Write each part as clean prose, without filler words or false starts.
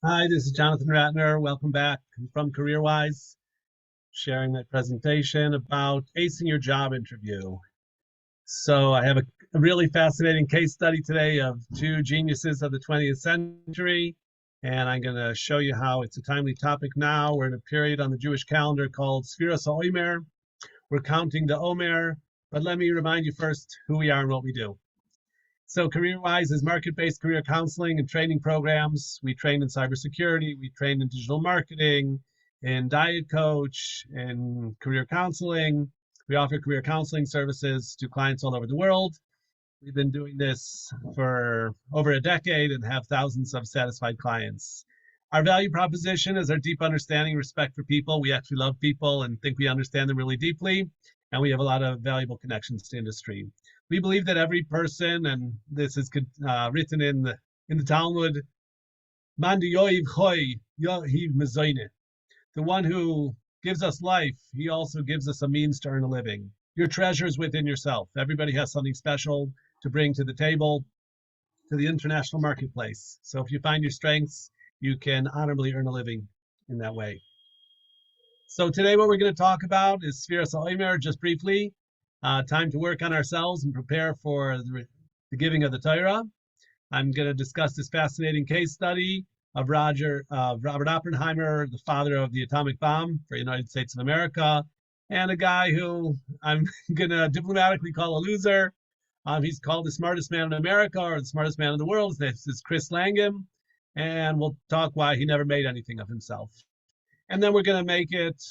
Hi, this is Jonathan Ratner. Welcome back. I'm from CareerWise, sharing my presentation about acing your job interview. So I have a really fascinating case study today of two geniuses of the 20th century, and I'm going to show you how it's a timely topic now. We're in a period on the Jewish calendar called Sefiras. We're counting the Omer, but let me remind you first who we are and what we do. So CareerWise is market-based career counseling and training programs. We train in cybersecurity, we train in digital marketing, in diet coach, and career counseling. We offer career counseling services to clients all over the world. We've been doing this for over a decade and have thousands of satisfied clients. Our value proposition is our deep understanding and respect for people. We actually love people and think we understand them really deeply, and we have a lot of valuable connections to industry. We believe that every person, and this is written in the Talmud, Man yoiv choy, yohiv mezoineh. The one who gives us life, he also gives us a means to earn a living. Your treasure is within yourself. Everybody has something special to bring to the table, to the international marketplace. So if you find your strengths, you can honorably earn a living in that way. So today what we're going to talk about is Sefiras HaOmer, just briefly. Time to work on ourselves and prepare for the giving of the Torah. I'm going to discuss this fascinating case study of Robert Oppenheimer, the father of the atomic bomb for the United States of America, and a guy who I'm going to diplomatically call a loser. He's called the smartest man in America or the smartest man in the world. This is Chris Langan, and we'll talk why he never made anything of himself. And then we're going to make it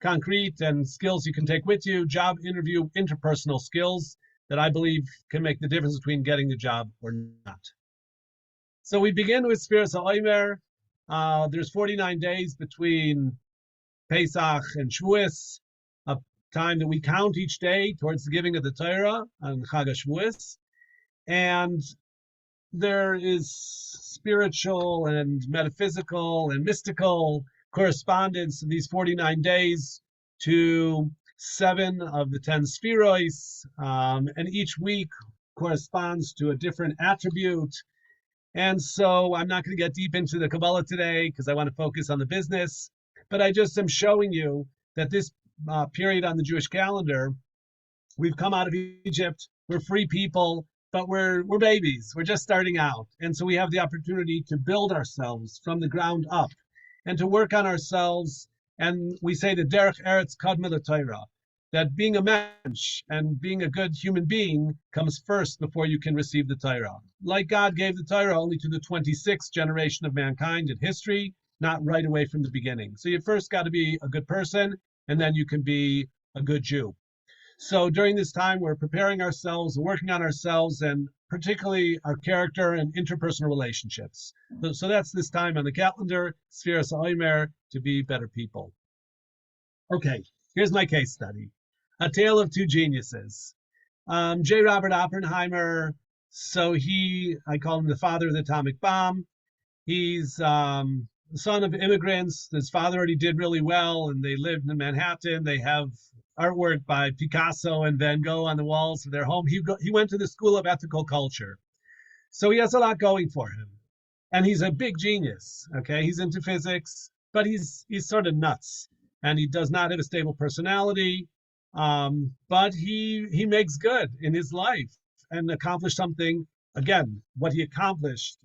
concrete and skills you can take with you, job interview, interpersonal skills that I believe can make the difference between getting the job or not. So we begin with Sefiras HaOmer. There's 49 days between Pesach and Shavuos, a time that we count each day towards the giving of the Torah on Chag HaShavuos. And there is spiritual and metaphysical and mystical correspondence of these 49 days to 7 of the 10 Sefiros, and each week corresponds to a different attribute. And so I'm not going to get deep into the Kabbalah today because I want to focus on the business, but I just am showing you that this period on the Jewish calendar, we've come out of Egypt, we're free people, but we're babies, we're just starting out. And so we have the opportunity to build ourselves from the ground up and to work on ourselves. And we say the derech eretz kadma l'Torah, that being a mensch and being a good human being comes first before you can receive the Torah. Like God gave the Torah only to the 26th generation of mankind in history, not right away from the beginning. So you first got to be a good person, and then you can be a good Jew. So during this time, we're preparing ourselves, working on ourselves, and particularly our character and interpersonal relationships. So that's this time on the calendar, Sefiras HaOmer, to be better people. Okay, here's my case study. A tale of two geniuses. J. Robert Oppenheimer, so I call him the father of the atomic bomb. He's the son of immigrants. His father already did really well, and they lived in Manhattan. They have artwork by Picasso and Van Gogh on the walls of their home. He went to the School of Ethical Culture. So he has a lot going for him. And he's a big genius, okay? He's into physics, but he's sort of nuts. And he does not have a stable personality, but he makes good in his life and accomplished something. Again, what he accomplished,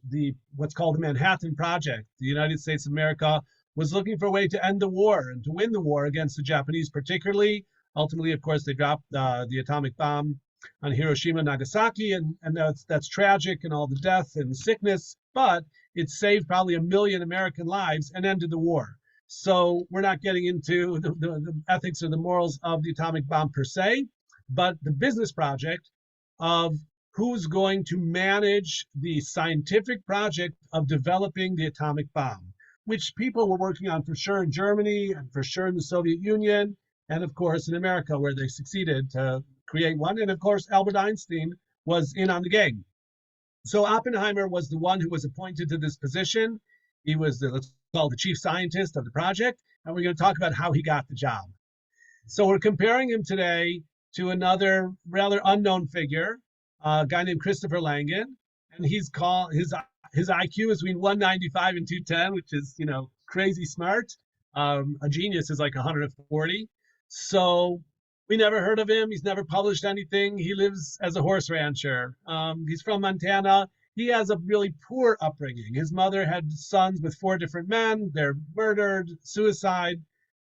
what's called the Manhattan Project, the United States of America was looking for a way to end the war and to win the war against the Japanese particularly. Ultimately, of course, they dropped the atomic bomb on Hiroshima and Nagasaki, and that's tragic and all the death and sickness, but it saved probably 1 million American lives and ended the war. So we're not getting into the ethics or the morals of the atomic bomb per se, but the business project of who's going to manage the scientific project of developing the atomic bomb, which people were working on for sure in Germany and for sure in the Soviet Union, and of course in America, where they succeeded to create one. And of course, Albert Einstein was in on the game. So Oppenheimer was the one who was appointed to this position. He was let's call the chief scientist of the project, and we're going to talk about how he got the job. So we're comparing him today to another rather unknown figure, a guy named Christopher Langan, and his his IQ is between 195 and 210, which is, crazy smart. A genius is like 140. So we never heard of him. He's never published anything. He lives as a horse rancher. He's from Montana. He has a really poor upbringing. His mother had sons with 4 different men. They're murdered, suicide.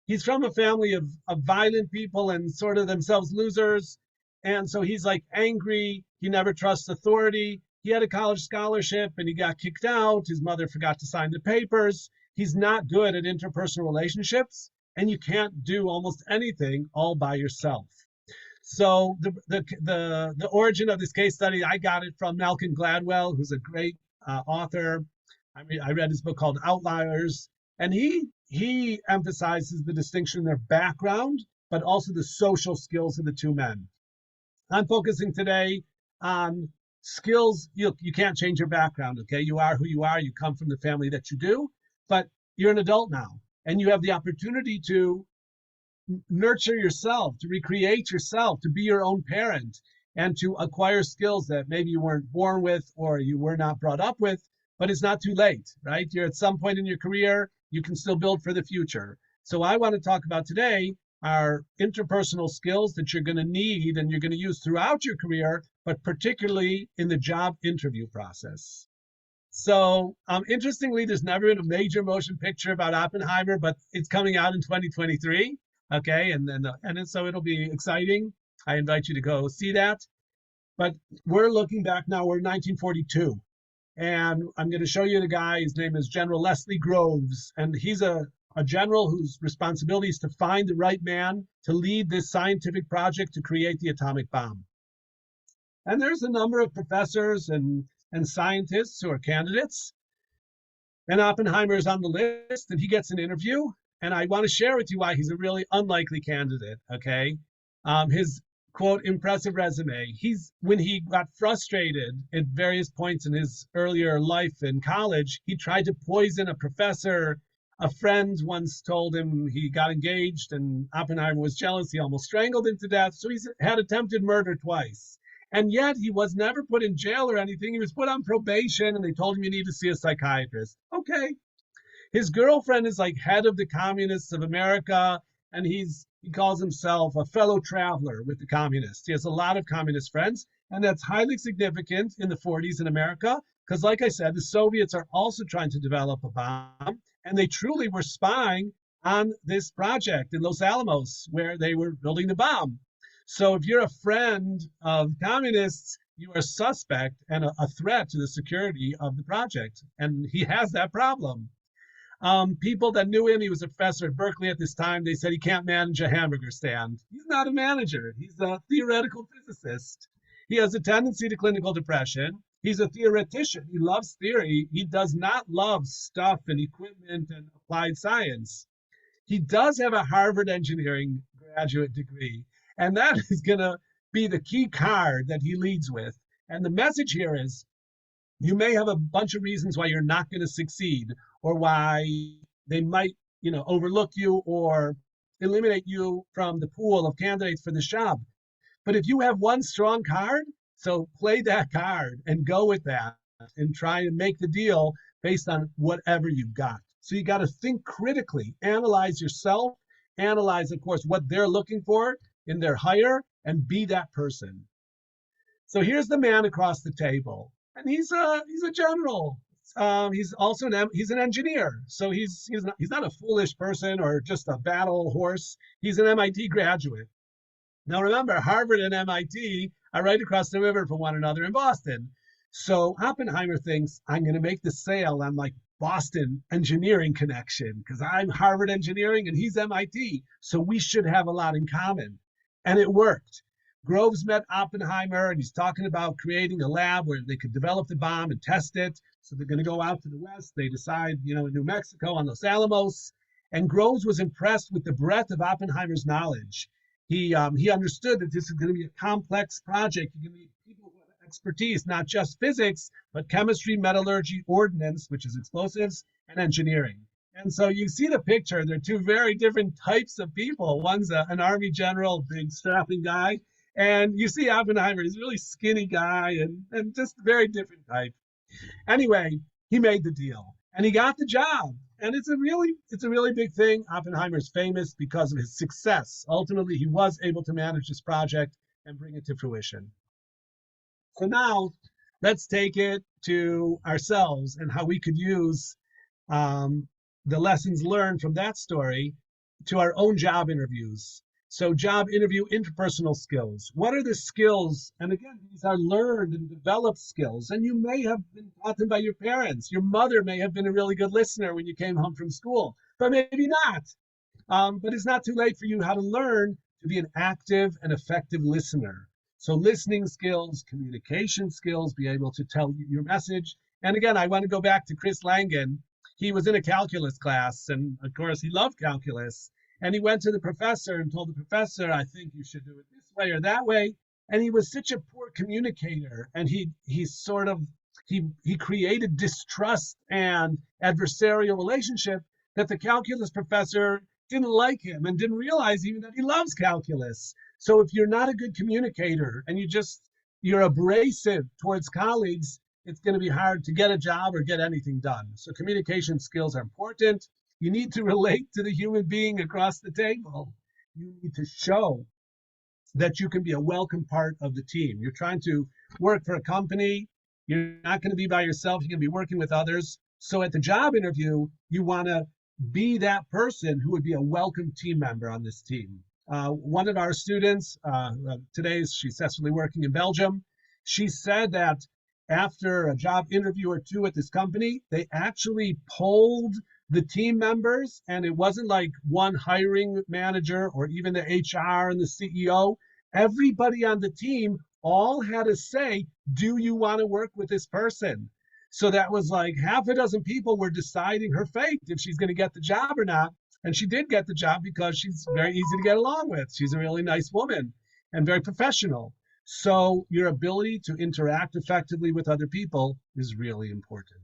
He's from a family of violent people and sort of themselves losers. And so he's like angry. He never trusts authority. He had a college scholarship and he got kicked out. His mother forgot to sign the papers. He's not good at interpersonal relationships, and you can't do almost anything all by yourself. So the origin of this case study, I got it from Malcolm Gladwell, who's a great author. I read his book called Outliers, and he emphasizes the distinction in their background, but also the social skills of the two men. I'm focusing today on skills. You can't change your background, okay? You are who you are. You come from the family that you do, but you're an adult now, and you have the opportunity to nurture yourself, to recreate yourself, to be your own parent, and to acquire skills that maybe you weren't born with or you were not brought up with, but it's not too late, right? You're at some point in your career, you can still build for the future. So I want to talk about today are interpersonal skills that you're going to need and you're going to use throughout your career, but particularly in the job interview process. So interestingly, there's never been a major motion picture about Oppenheimer, but it's coming out in 2023. Okay, and so it'll be exciting. I invite you to go see that. But we're looking back now, we're in 1942. And I'm going to show you the guy. His name is General Leslie Groves. And he's a general whose responsibility is to find the right man to lead this scientific project to create the atomic bomb. And there's a number of professors and scientists who are candidates. And Oppenheimer is on the list, and he gets an interview. And I want to share with you why he's a really unlikely candidate, okay? His, quote, impressive resume. When he got frustrated at various points in his earlier life in college, he tried to poison a professor. A friend once told him he got engaged and Oppenheimer was jealous. He almost strangled him to death. So he's had attempted murder twice. And yet he was never put in jail or anything. He was put on probation and they told him you need to see a psychiatrist. Okay. His girlfriend is like head of the Communists of America, and he calls himself a fellow traveler with the communists. He has a lot of communist friends, and that's highly significant in the 40s in America, because like I said, the Soviets are also trying to develop a bomb, and they truly were spying on this project in Los Alamos, where they were building the bomb. So if you're a friend of communists, you are suspect and a threat to the security of the project, and he has that problem. People that knew him, he was a professor at Berkeley at this time, they said he can't manage a hamburger stand. He's not a manager. He's a theoretical physicist. He has a tendency to clinical depression. He's a theoretician. He loves theory. He does not love stuff and equipment and applied science. He does have a Harvard engineering graduate degree, and that is going to be the key card that he leads with. And the message here is, you may have a bunch of reasons why you're not going to succeed or why they might, overlook you or eliminate you from the pool of candidates for this job. But if you have one strong card, so play that card and go with that and try and make the deal based on whatever you've got. So you got to think critically, analyze yourself, analyze, of course, what they're looking for in their hire, and be that person. So here's the man across the table, and he's a general. He's also he's an engineer, so he's not a foolish person or just a battle horse. He's an MIT graduate. Now remember, Harvard and MIT are right across the river from one another in Boston. So Oppenheimer thinks, I'm going to make the sale on like Boston engineering connection because I'm Harvard engineering and he's MIT, so we should have a lot in common. And it worked. Groves met Oppenheimer, and he's talking about creating a lab where they could develop the bomb and test it. So they're going to go out to the west. They decide, in New Mexico on Los Alamos. And Groves was impressed with the breadth of Oppenheimer's knowledge. He understood that this is going to be a complex project. You're going to need people who have expertise, not just physics, but chemistry, metallurgy, ordnance, which is explosives, and engineering. And so you see the picture. They're two very different types of people. One's an Army general, big strapping guy. And you see Oppenheimer, he's a really skinny guy and just very different type. Anyway, he made the deal and he got the job. And it's a really big thing. Oppenheimer's famous because of his success. Ultimately, he was able to manage this project and bring it to fruition. So now let's take it to ourselves and how we could use um, the lessons learned from that story to our own job interviews. So, job interview interpersonal skills. What are the skills? And again, these are learned and developed skills. And you may have been taught them by your parents. Your mother may have been a really good listener when you came home from school, but maybe not. But it's not too late for you how to learn to be an active and effective listener. So, listening skills, communication skills, be able to tell your message. And again, I want to go back to Chris Langan. He was in a calculus class, and of course, he loved calculus. And he went to the professor and told the professor, I think you should do it this way or that way. And he was such a poor communicator. And he created distrust and adversarial relationship that the calculus professor didn't like him and didn't realize even that he loves calculus. So if you're not a good communicator and you're abrasive towards colleagues, it's going to be hard to get a job or get anything done. So communication skills are important. You need to relate to the human being across the table. You need to show that you can be a welcome part of the team. You're trying to work for a company. You're not going to be by yourself. You're going to be working with others. So at the job interview, you want to be that person who would be a welcome team member on this team. One of our students, today she's successfully working in Belgium. She said that after a job interview or two at this company, they actually polled the team members, and it wasn't like one hiring manager or even the HR and the CEO. Everybody on the team all had to say, do you want to work with this person? So that was like half a dozen people were deciding her fate, if she's going to get the job or not. And she did get the job because she's very easy to get along with. She's a really nice woman and very professional. So your ability to interact effectively with other people is really important.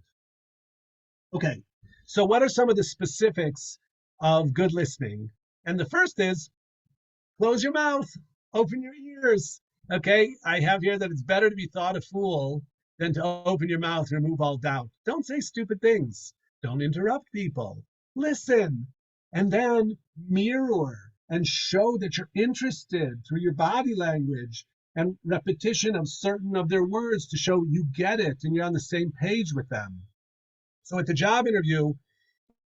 Okay, so what are some of the specifics of good listening? And the first is close your mouth, open your ears. Okay, I have here that it's better to be thought a fool than to open your mouth and remove all doubt. Don't say stupid things. Don't interrupt people. Listen, and then mirror and show that you're interested through your body language and repetition of certain of their words to show you get it and you're on the same page with them. So at the job interview,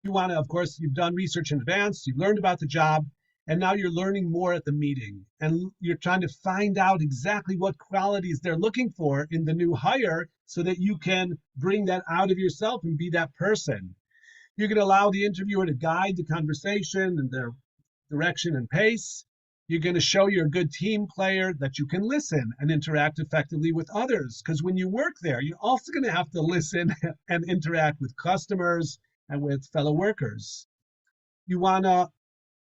you want to, of course, you've done research in advance, you've learned about the job, and now you're learning more at the meeting. And you're trying to find out exactly what qualities they're looking for in the new hire so that you can bring that out of yourself and be that person. You can allow the interviewer to guide the conversation and their direction and pace. You're going to show you're a good team player, that you can listen and interact effectively with others. Because when you work there, you're also going to have to listen and interact with customers and with fellow workers. You want to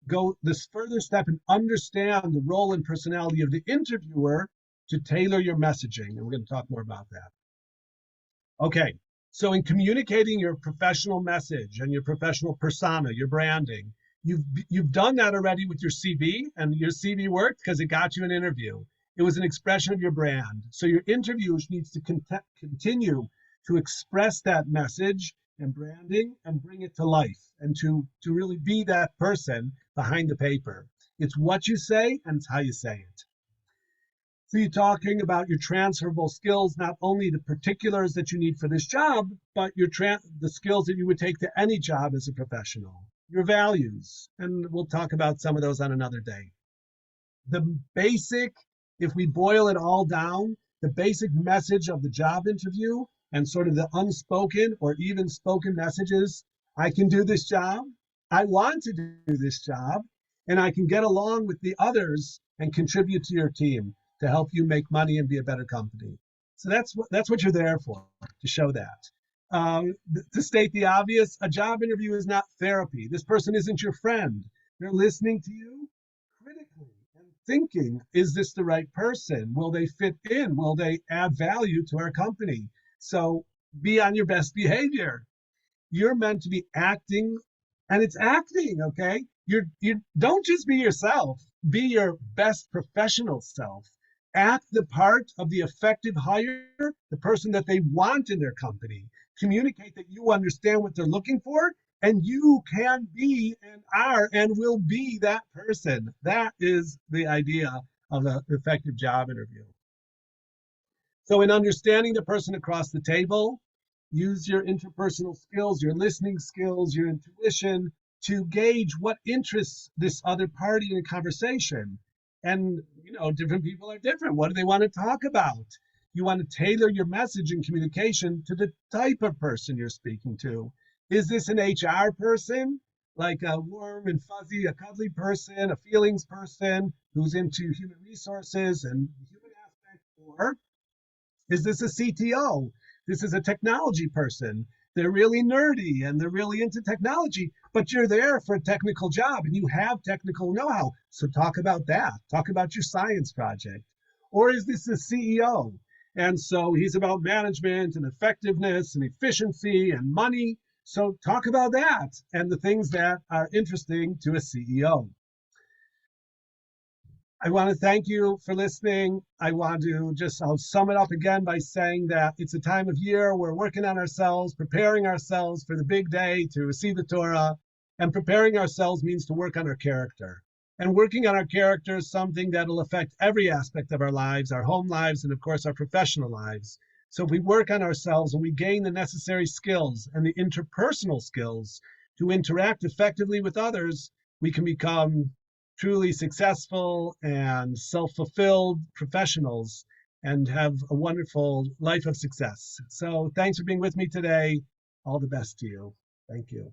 go this further step and understand the role and personality of the interviewer to tailor your messaging. And we're going to talk more about that. Okay, so in communicating your professional message and your professional persona, your branding, you've done that already with your CV, and your CV worked because it got you an interview. It was an expression of your brand. So your interview needs to continue to express that message and branding and bring it to life and to really be that person behind the paper. It's what you say and it's how you say it. So you're talking about your transferable skills, not only the particulars that you need for this job, but the skills that you would take to any job as a professional. Your values, and we'll talk about some of those on another day. The basic, if we boil it all down, the basic message of the job interview and sort of the unspoken or even spoken messages, I can do this job, I want to do this job, and I can get along with the others and contribute to your team to help you make money and be a better company. So that's what you're there for, to show that. To state the obvious, a job interview is not therapy. This person isn't your friend. They're listening to you critically and thinking, is this the right person? Will they fit in? Will they add value to our company? So be on your best behavior. You're meant to be acting, and it's acting, okay? You don't just be yourself. Be your best professional self. act the part of the effective hire, the person that they want in their company. Communicate that you understand what they're looking for, and you can be and are and will be that person. That is the idea of an effective job interview. So, in understanding the person across the table, use your interpersonal skills, your listening skills, your intuition to gauge what interests this other party in a conversation. And, different people are different. What do they want to talk about? You want to tailor your message and communication to the type of person you're speaking to. Is this an HR person, like a warm and fuzzy, a cuddly person, a feelings person who's into human resources and human aspects, or is this a CTO? This is a technology person. They're really nerdy and they're really into technology, but you're there for a technical job and you have technical know-how. So talk about that. Talk about your science project. Or is this a CEO? And so he's about management and effectiveness and efficiency and money. So talk about that and the things that are interesting to a CEO. I want to thank you for listening. I'll sum it up again by saying that it's a time of year we're working on ourselves, preparing ourselves for the big day to receive the Torah. And preparing ourselves means to work on our character. And working on our character is something that'll affect every aspect of our lives, our home lives, and of course, our professional lives. So if we work on ourselves and we gain the necessary skills and the interpersonal skills to interact effectively with others, we can become truly successful and self-fulfilled professionals and have a wonderful life of success. So thanks for being with me today. All the best to you. Thank you.